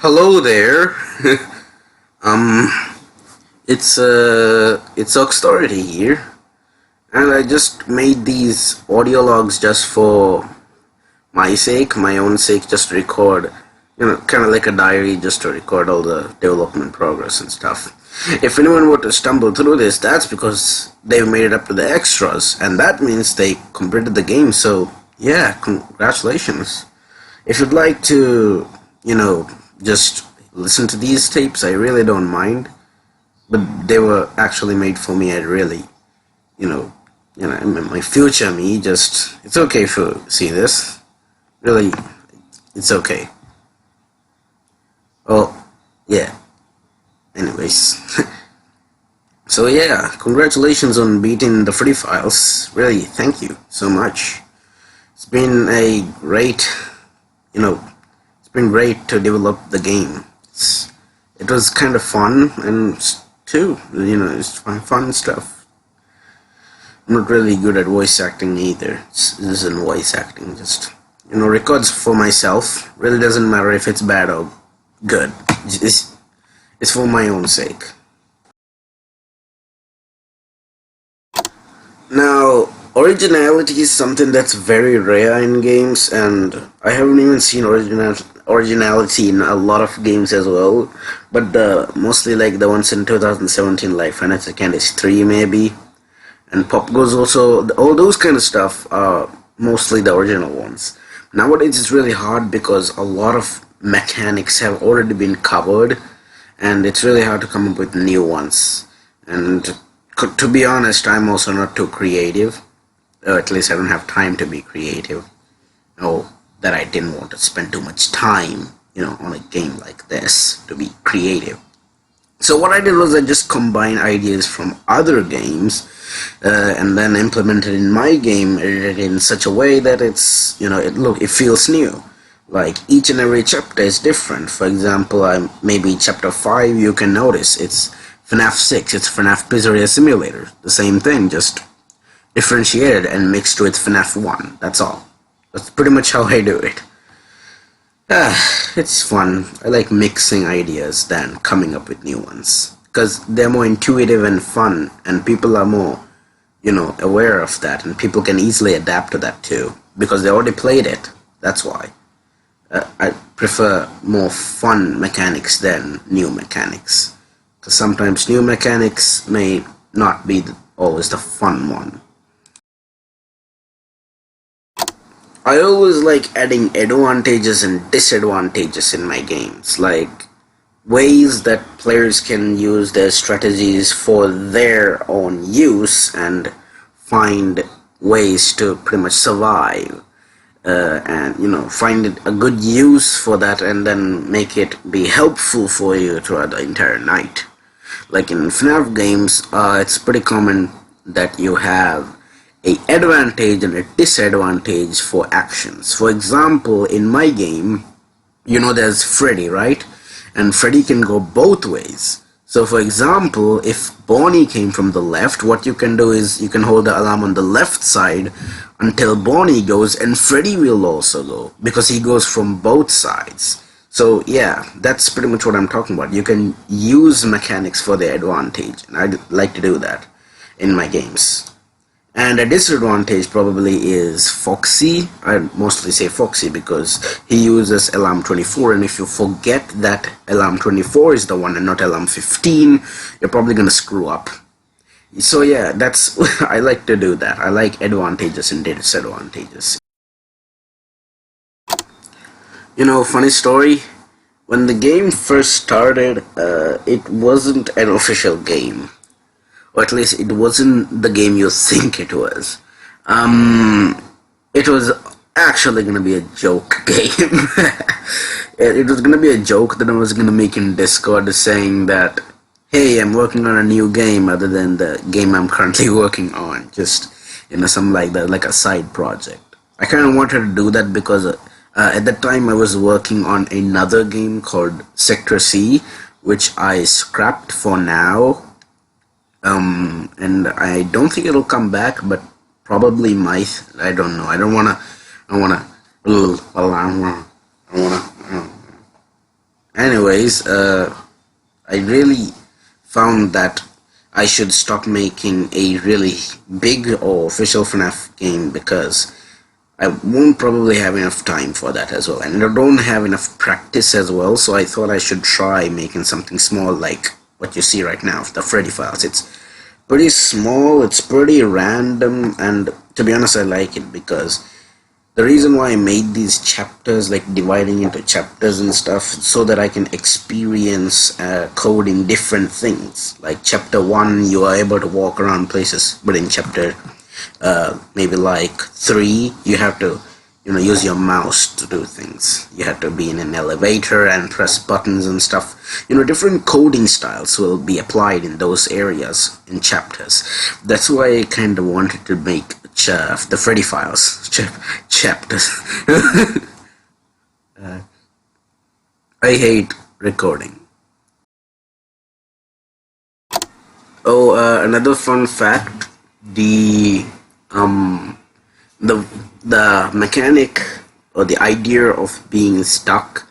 Hello there. um, it's Authority here, and I just made these audio logs just for my sake, my own sake, just to record, kind of like a diary, just to record all the development progress and stuff. If anyone were to stumble through this, that's because they've made it up to the extras, and that means they completed the game. So yeah, congratulations. If you'd like to, just listen to these tapes, I really don't mind. But they were actually made for me. I really, my future me. Just it's okay if you see this. Really, it's okay. Well, yeah. Anyways, so yeah, congratulations on beating the Freddy Files. Really, thank you so much. It's been a great, you know, it's been great to develop the game. It was kind of fun and too, it's fun stuff. I'm not really good at voice acting either. This isn't voice acting, just records for myself. Really doesn't matter if it's bad or good. It's for my own sake. Now, originality is something that's very rare in games, and I haven't even seen originality in a lot of games as well. But mostly like the ones in 2017, like Final Fantasy 3 maybe, and Pop Goes also. All those kind of stuff are mostly the original ones. Nowadays, it's really hard because a lot of mechanics have already been covered, and it's really hard to come up with new ones. And to be honest, I'm also not too creative. Or at least I don't have time to be creative. Oh, that I didn't want to spend too much time, on a game like this to be creative. So what I did was I just combined ideas from other games and then implemented in my game, edited in such a way that it feels new. Like each and every chapter is different. For example, maybe chapter 5, you can notice it's FNAF 6, it's FNAF Pizzeria Simulator. The same thing, just differentiated and mixed with FNAF 1. That's all. That's pretty much how I do it. It's fun. I like mixing ideas than coming up with new ones. Because they're more intuitive and fun, and people are more, aware of that, and people can easily adapt to that too. Because they already played it. That's why. I prefer more fun mechanics than new mechanics. Because sometimes new mechanics may not be always the fun one. I always like adding advantages and disadvantages in my games, like ways that players can use their strategies for their own use and find ways to pretty much survive. And find it a good use for that, and then make it be helpful for you throughout the entire night. Like in FNAF games, it's pretty common that you have a advantage and a disadvantage for actions. For example, in my game, there's Freddy, right? And Freddy can go both ways. So for example, if Bonnie came from the left, what you can do is you can hold the alarm on the left side until Bonnie goes, and Freddy will also go, because he goes from both sides. So yeah, that's pretty much what I'm talking about. You can use mechanics for their advantage, and I like to do that in my games. And a disadvantage probably is Foxy. I mostly say Foxy because he uses alarm 24, and if you forget that alarm 24 is the one and not alarm 15, you're probably gonna screw up. So yeah, that's I like to do that. I like advantages and disadvantages. Funny story. When the game first started, it wasn't an official game. Or at least it wasn't the game you think it was. It was actually gonna be a joke game. It was gonna be a joke that I was gonna make in Discord saying that, hey, I'm working on a new game other than the game I'm currently working on. Just, something like that, like a side project. I kind of wanted to do that because at that time I was working on another game called Sector C, which I scrapped for now. And I don't think it'll come back, but probably might. I don't know. I don't wanna. Anyway. anyways, I really found that I should stop making a really big or official FNAF game because I won't probably have enough time for that as well, and I don't have enough practice as well, so I thought I should try making something small like what you see right now, the Freddy Files. It's pretty small, it's pretty random, and to be honest I like it because the reason why I made these chapters, like dividing into chapters and stuff, so that I can experience coding different things. Like chapter 1 you are able to walk around places, but in chapter maybe like 3 you have to use your mouse to do things. You have to be in an elevator and press buttons and stuff. Different coding styles will be applied in those areas in chapters. That's why I kind of wanted to make the Freddy Files chapters. I hate recording. Oh, another fun fact: the the mechanic or the idea of being stuck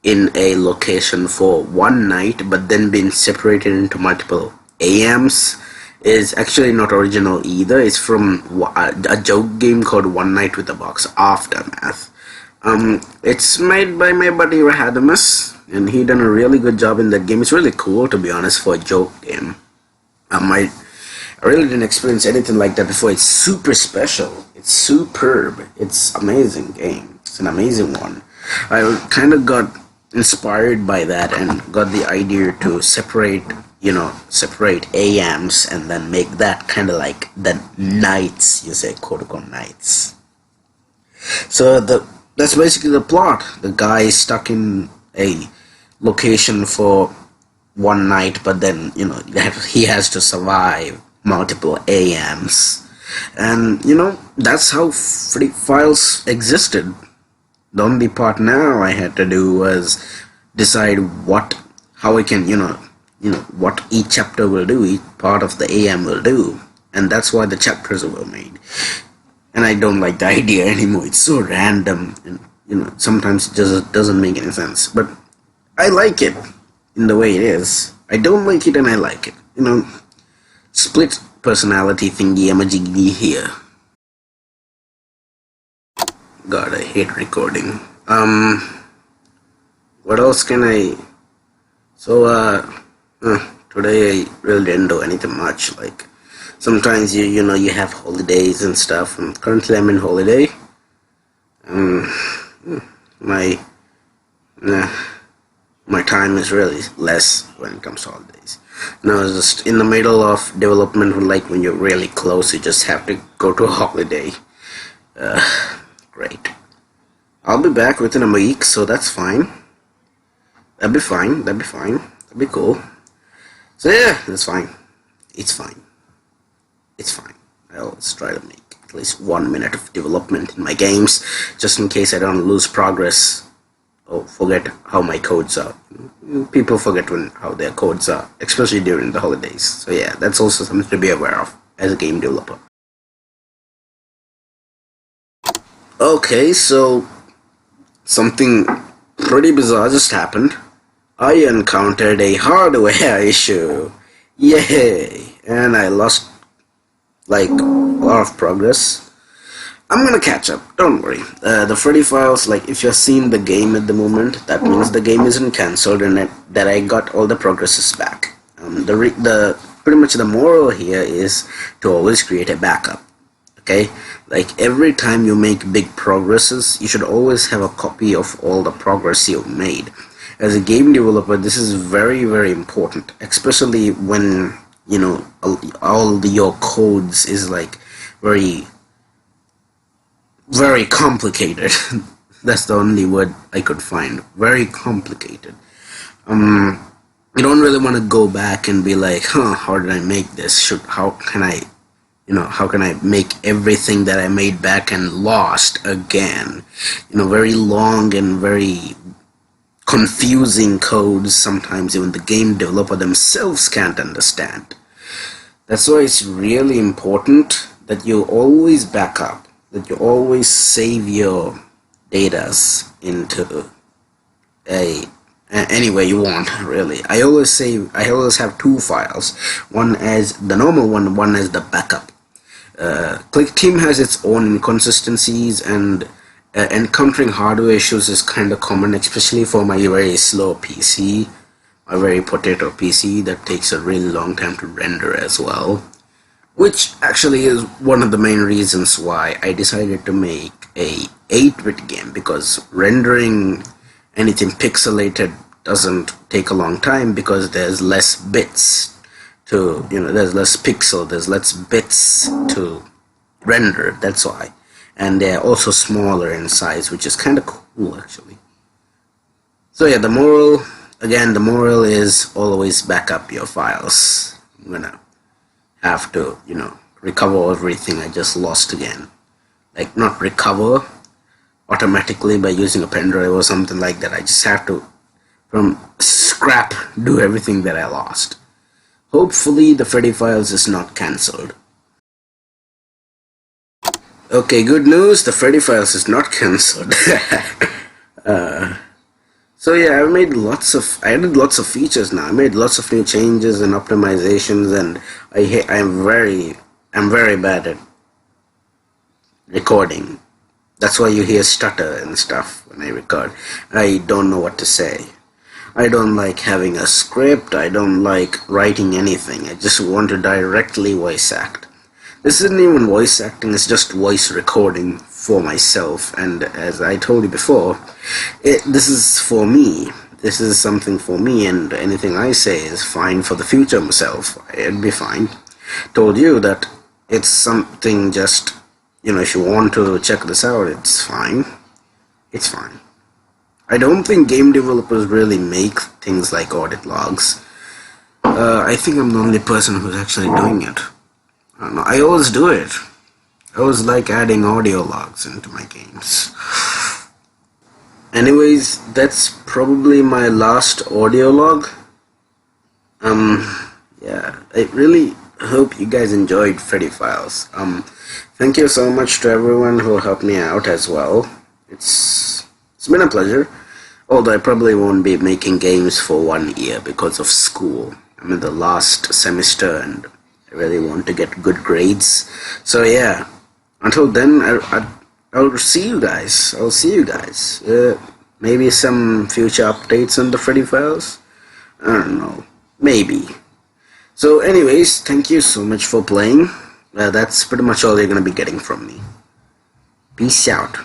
in a location for one night but then being separated into multiple AMs is actually not original either. It's from a joke game called One Night with a Box Aftermath. It's made by my buddy Rahadamus, and he done a really good job in that game. It's really cool, to be honest, for a joke game. I really didn't experience anything like that before. It's super special. It's superb. It's amazing game. It's an amazing one. I kind of got inspired by that and got the idea to separate AMs and then make that kind of like the nights, you say, quote-unquote nights. So that's basically the plot. The guy is stuck in a location for one night, but then he has to survive multiple AMs, and that's how Freddy Files existed. The only part now I had to do was decide how I can what each chapter will do, each part of the AM will do, and that's why the chapters were made. And I don't like the idea anymore. It's so random, and sometimes it just doesn't make any sense. But I like it in the way it is. I don't like it and I like it. Split personality thingy amajiggy here. God, I hate recording. What else can I... So, today I really didn't do anything much. Like, sometimes you have holidays and stuff, and currently I'm in holiday. My time is really less when it comes to holidays. No, it's just in the middle of development, like when you're really close, you just have to go to a holiday. Great. I'll be back within a week, so that's fine. That'd be fine. That'd be cool. So yeah, that's fine. It's fine. I always try to make at least 1 minute of development in my games, just in case I don't lose progress or forget how my codes are. People forget how their codes are, especially during the holidays. So yeah, that's also something to be aware of as a game developer. Okay, so something pretty bizarre just happened. I encountered a hardware issue. Yay! And I lost like a lot of progress. I'm gonna catch up, don't worry. The Freddy Files, like if you're seeing the game at the moment, that means the game isn't cancelled and that I got all the progresses back. Pretty much the moral here is to always create a backup. Okay? Like every time you make big progresses, you should always have a copy of all the progress you've made. As a game developer, this is very, very important, especially when all your codes is like very complicated. That's the only word I could find. Very complicated. You don't really want to go back and be like, how did I make this? How can I make everything that I made back and lost again? Very long and very confusing codes. Sometimes even the game developer themselves can't understand. That's why it's really important that you always back up, that you always save your datas into a any way you want, really. I always have two files. One as the normal one as the backup. Click Team has its own inconsistencies, and encountering hardware issues is kind of common, especially for my very slow PC, my very potato PC that takes a really long time to render as well. Which actually is one of the main reasons why I decided to make a 8-bit game, because rendering anything pixelated doesn't take a long time because there's less bits to, there's less pixel, there's less bits to render, that's why. And they're also smaller in size, which is kind of cool actually. So yeah, the moral is always back up your files. I'm gonna have to, recover everything I just lost again. Like, not recover automatically by using a pen drive or something like that. I just have to, from scrap, do everything that I lost. Hopefully the Freddy Files is not cancelled. Okay, good news, the Freddy Files is not cancelled. So yeah, I added lots of features now. I made lots of new changes and optimizations, and I'm very bad at recording. That's why you hear stutter and stuff when I record. I don't know what to say. I don't like having a script. I don't like writing anything. I just want to directly voice act. This isn't even voice acting, it's just voice recording for myself, and as I told you before, this is for me. This is something for me, and anything I say is fine for the future myself. It'd be fine. Told you that it's something just, if you want to check this out, it's fine. It's fine. I don't think game developers really make things like audit logs. I think I'm the only person who's actually doing it. I don't know, I always do it. I always like adding audio logs into my games. Anyways, that's probably my last audio log. Yeah, I really hope you guys enjoyed Freddy Files. Thank you so much to everyone who helped me out as well. It's been a pleasure. Although I probably won't be making games for 1 year because of school. I'm in the last semester and I really want to get good grades. So yeah, until then, I'll see you guys. I'll see you guys. Maybe some future updates on the Freddy Files. I don't know. Maybe. So anyways, thank you so much for playing. That's pretty much all you're gonna be getting from me. Peace out.